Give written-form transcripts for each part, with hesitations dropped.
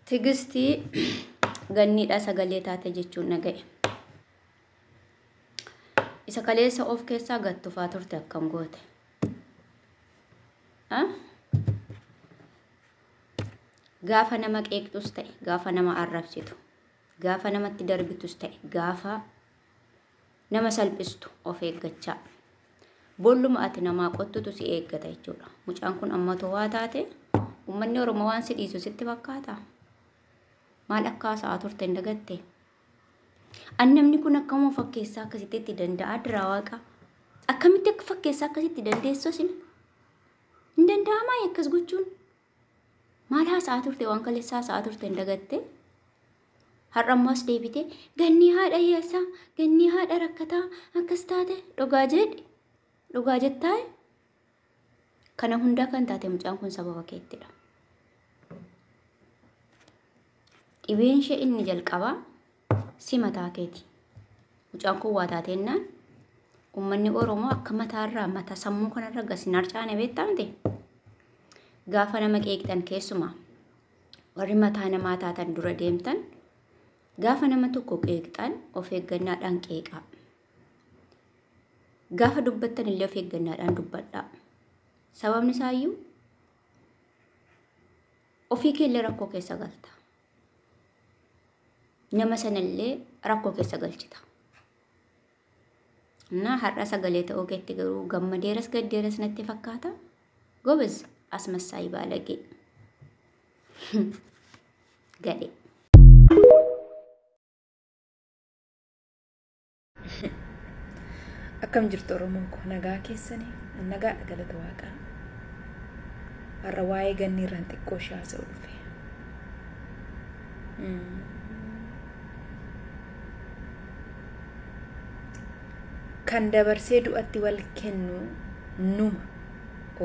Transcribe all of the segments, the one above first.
Tigistii ganniidha sagalee taate jechuun naga'e. Isa kaleessa of keessaa gattufaa turte akkam goote. Gaafa nama qeeqtus ta'e, gaafa nama arrabsitu, gaafa namatti darbitus ta'e, gaafa nama salphistu of eeggachaa. Bolluma ati namaa qottutu si eeggata jechuudha. Mucaan kun amma towaa taate uummanni Oromoo waan si dhiisu sitti fakkaata. Maal akka haasa'aa turte hin dagatte. Namni kun akkamitti fakkeessaa akkasitti itti danda'a diraa waaqa. Akkamitti akka fakkeessaa akkasitti dandeessu sin? Hin danda'amaa akkas gochuun. Maal haasa'aa turte waan kaleessaa haasa'aa turte hin dagatte. Har'a ammas deebite ganni haadha hiyyeessaa, ganni haadha rakkataa akkas taate dhugaa jedhi. Dhugaa jettaa kana hundaa kan taate mucaan kun sababa keettidha. Dhibeen ishee inni jalqabaa si mataa keeti. Mucaan kun waa taatennaan uummanni Oromoo akka mataarraa mata sammuu kanarra gasin harcaane beektamte. Gaafa nama qeeqtan keessumaa warri mataa namaa taatan dura deemtan gaafa nama tokko qeeqtan of eeggannaadhaan qeeqaa. Gaafa dubbattan illee of eeggannaadhaan dubbadhaa. Sababni isaayyuu ofii keellee rakkoo keessa galta. Nama sanallee rakkoo keessa galchita. Har'a sagalee ta'uu keetti garuu gammadeeras gaddeeras natti fakkaata. Gobez asmassaayii baalagee. Gadhee. Akkam jirtu Oromoon ko nagaa keessanii nagaa galata waaqaa. Har'a waa'ee ganni irraan xiqqoo shaasa dhufe. Kan dabarsee du'atti wal kennu numa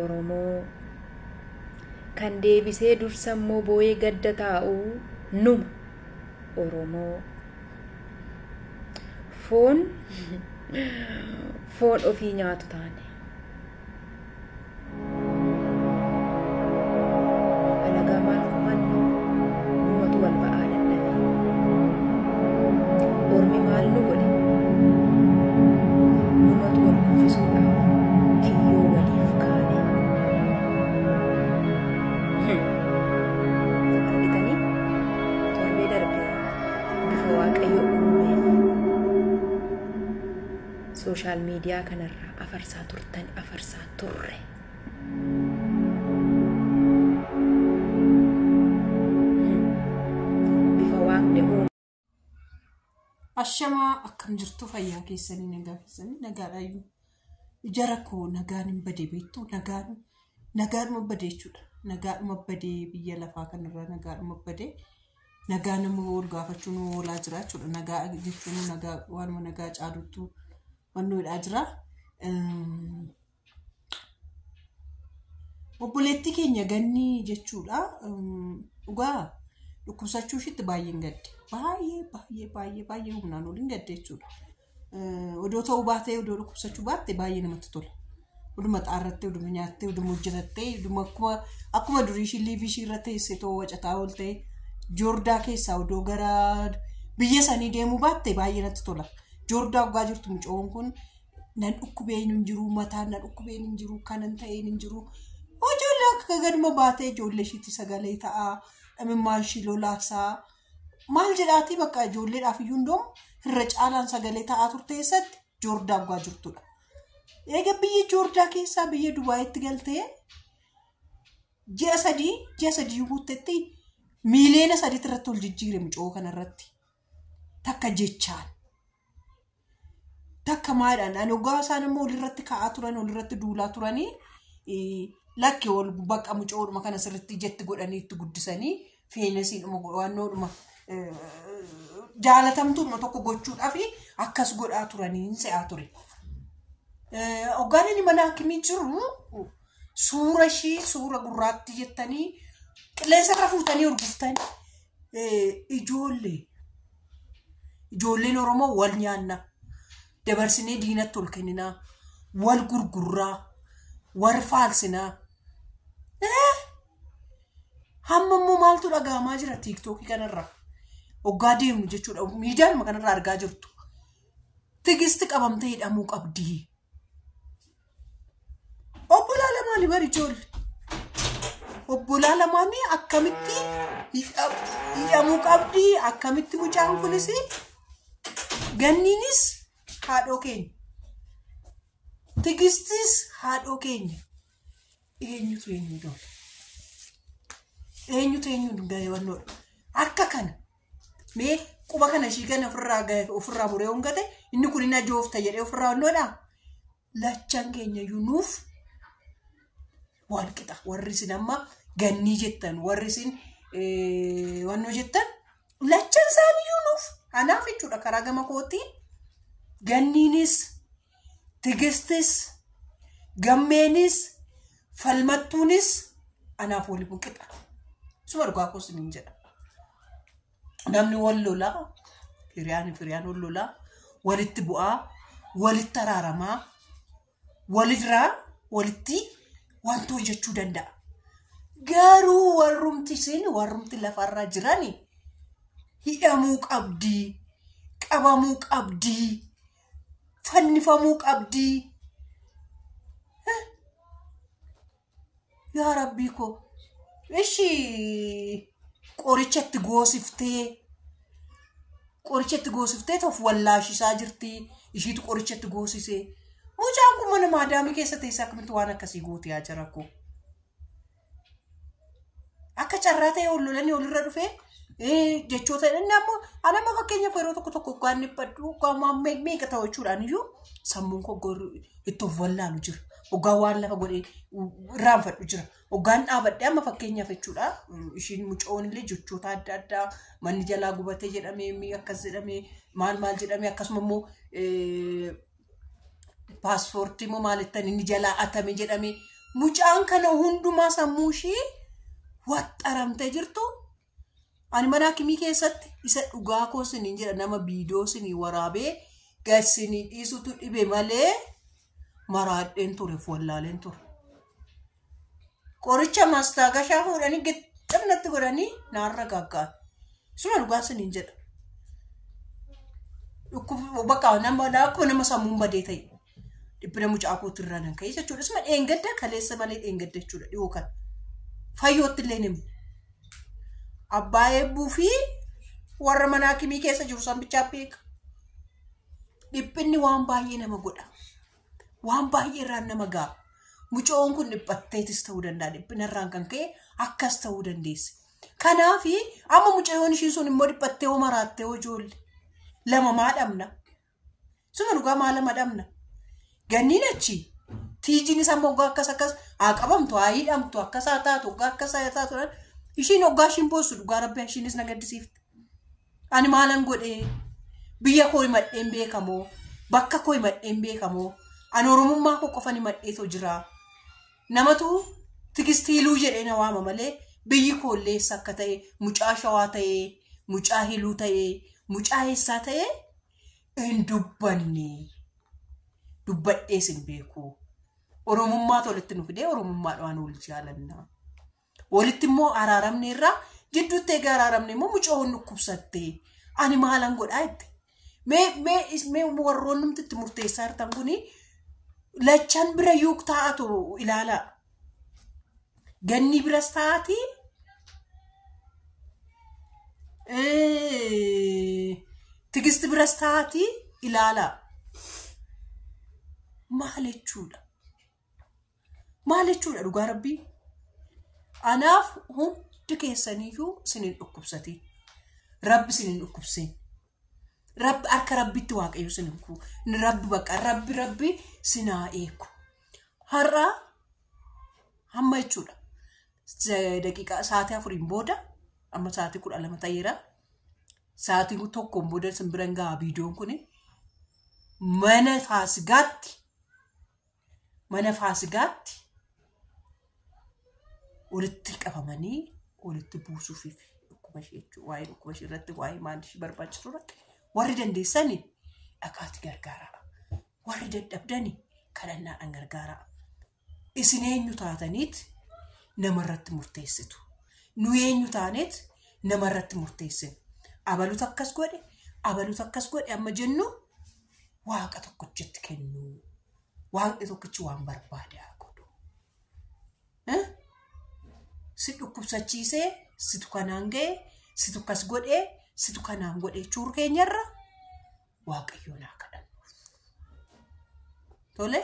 Oromoo. Kan deebisee dursa immoo boo'ee gadda taa'u numa Oromoo. Foon ofii nyaatu taane. Alagaa maal kumannu numatu wal ba'aa dadhabe. Ormi maal nu godhe? Numatu wal kuffisuudhaaf kiyyoo waliif kaane. Argitanii torbee darbee bifa waaqayyo uumeef social media kanarraa afarsaa turtan afarsaa turre. Bifa waaqni uume. Ashamaa akkam jirtu fayyaa keessanii nagaa keessanii nagaadhaayyuu. Ijara koo nagaan hin badee beektu nagaadhuma badee jechuudha. Nagaadhuma badee biyya lafaa kanarraa nagaadhuma badee nagaa nama wal gaafachuun oolaa jira jechuudha. Nagaa jechuun nagaa waanuma nagaa caaluttu wannoodhaa jira. Obboleettii keenya ganni jechuudha. Dhugaa dhukkubsachuu ishiitti baay'een gadde. Baay'ee humnaan waliin gadde jechuudha. Odoo ta'uu baatee odoo dhukkubsachuu baatte baay'ee namatti tola. Oduma xaarrattee, oduma nyaattee, oduma hojjetattee, oduma akkuma durii ishii liivii ishii irra teessee too wacataa ooltee Joordaa keessaa odoo gara biyya sanii deemuu baatte baay'ee natti tola. Joordaa waggaa jirtu mucoon kun nan dhukkubeen hin jiru, mataan na dhukkubeen hin jiru, kanan ta'een hin jiru. Ijoollee akka gaduma baatee ijoollee ishiitti sagalee ta'aa, dhamimmaan ishii lolaasaa. Maal jedhaatii bakka ijoolleedhaaf iyyuu hundoom irra caalaan sagalee ta'aa turte eessatti Joordaa waggaa jirtudha. Eega biyya Joordaa keessaa biyya Dubaayitti galtee ji'a sadii guuttetti miiliyoona 3 irratti ol jijjiire mucoo kanarratti. Takka jechaan. Takka maadhaan ani ogaa isaan immoo olirratti ka'aa turan olirratti duulaa turanii lakke ol bakka mucoodhuma kana sirriitti jetti godhanii itti guddisanii feenesiidhuma waannoodhuma jaalatamtuudhuma tokko gochuudhaaf akkas godhaa turanii hin se'aa ture. Ogaan inni mana akkimii jiru suura ishii suura gurraatti jettanii qilleensa irra fuutanii urguftanii ijoolleen Oromoo wal nyaanna. Dabarsinee diinatti ol kenninaa wal gurgurraa wal faalsinaa Hammammoo maaltu dhaga'amaa jira TikTok kanarra. Hoggaa deemnu jechuudha. Miidiyaan kanarraa argaa jirtu. Tigisti qabamtee hidhamuu qabdi. Obbolaa lamaan bari ijoollee. Obbolaa lamaan akkamitti hidhamuu qabdi. Akkamitti mucaan kunis ganniinis haadhoo keenya. Tigistis haadhoo keenya. Eenyutu ijoollee. Eenyutu gaheewwannoodha. Akka kana mee quba kana ishii kana ofirraa muree hongate inni kun inni ajoofta jedhee ofirraa wannoodha. Lachaan keenya yuunuuf walqixa. Warri isin amma gannii jettan warri isin wannoo jettan lachaan isaanii yuunuuf. Anaaf jechuudha karaa gama kootii ganniinis tigistis gammeenis falmattuunis anaaf wali buqixa. Suma dhugaa koos ni jedha. Namni wal lolaa firiyaan wal lolaa walitti bu'aa walitti araaramaa walirraa walitti wanto hojjechuu danda'a. Garuu warrumti lafarraa jirani hidhamuu qabdi, qabamuu qabdi, fannifamuu qabdi. Yaa Rabbii ko ishi qorichatti goosiftee tof wallaashisaa jirti. Ishiitu qorichatti goosisee. Mucaan kun mana maadaamii keessa teessaa akkamitti waan akkasii gootiyaa jira ko. Akka carraa ta'e ol lolanii olirra dhufee jechoota inni ammoo anama fakkeenyaaf yeroo tokko waan dhibbadhu waan meeqa ta'u jechuudhaan iyyuu sammuun koo itti of wallaalu jira. Hoggaan waan lafa godhee irraanfadhu jira. Hoggaan dhaabadhee amma fakkeenyaaf jechuudha. Ishiin mucoon illee jechoota adda addaa manni jalaa gubatee jedhamee akkas jedhamee maal jedhamee akkasuma immoo paaspoortii immoo maalittan inni jalaa atame jedhamee mucaan kana hundumaa sammuu ishii waxxaramtee jirtu. Ani mana hakimii keessatti isa dhugaa koo siniin jedha nama viidiyoo sinii waraabee gassinii dhiisutu dhibe malee maraadheen ture wallaaleen ture. Qoricha mastaagashaa fuudhanii gixxamnatti godhanii naarra gaaggaan. Suma dhugaa siniin jedha. Bakka nama sammuun badee ta'e. Dhibbina mucaa kootu irraa nan ka'e jechuudha. Suma dheengadda kaleessa malee dheengadda jechuudha dhiyoo kana. Fayyootti illee nimu. Abbaa eebbuu fi warra mana hakimii keessa jiru san bichaa beeka. Dhibbinni waan baay'ee nama godha. Waan baay'ee irraan nama ga'a. Mucoon kun dhiphatteetis ta'uu danda'a. Dhibbina irraan kan ka'e akkas ta'uu dandeessi. Kanaaf amma mucoon ishii sun immoo dhiphattee hoo maraattee hoo ijoollee. Lama maa dhabna? Suma dhugaa maa lama dhabna? Ganniin achi. Tiijiin isaa immoo akkas haa qabamtu haa hidhamtu akkas haa taatu akkas haa taatu. Ishiin hoggaa ishiin boossu dhugaa Rabbi ishiinis na gaddisiifte. Ani maalan godhee biyya koo himadheen beekamoo bakka koo himadheen beekamoo ani oromummaa koo qofan himadheetoo jira. Namatu tigistiiluu jedhee na waama malee biyyi koo illeessa akka ta'e mucaa shawaa ta'e mucaa hiluu ta'e mucaa eessaa ta'e hin dubbanne. Dubbadhees hin beeku. Oromummaa tolitti nu fidee oromummaadhaan wal jaalannaa. Walitti immoo araaramne irraa jidduutti egaa araaramne immoo mucoon dhukkubsattee ani maalan godhaa itti. Mee warroon numti itti murteessaa jirtan kuni lachaan bira yuuk taa'atu ilaalaa. Ganni biras taa'ati. Tigisti biras taa'ati ilaalaa. Maal jechuudha? Maal jechuudha dhugaa Rabbii? Anaaf hundi keessaniyyuu sinin dhukkubsati. Rabbi sinin dhukkubsin. Rabbi harka Rabbitti waaqayyo sinin ku. Rabbi bakka Rabbi sinaa eeku. Har'a hamma jechuudha. Daqiiqaa sa'aatii 4 booda amma sa'aatii 12 ta'eera. Sa'aatii 1 booda simbiraan gahaa viidiyoon kuni mana faasigaatti walitti qabamanii walitti buusuuf dhukkuba ishee jechuudha. Waa'ee dhukkuba ishee irratti waa'ee maal ishee barbaachisu irratti warri dandeessanii dhaqaatti gargaaraa. Warri dadhabdanii kadhannaadhaan gargaaraa. Isin eenyu taataniit namarratti murteessitu. nu eenyu taaneet namarratti murteessine. Abaluutu akkas godhe amma jennu waaqa tokkichatti kennu. Waaqni tokkichi waan barbaade haa godhu. Si dhukkubsachiisee situ kanaan ga'e situ akkas godhee situ kanaan godhee chuur keenyarra waaqayyoon haa kadhannu. Tole.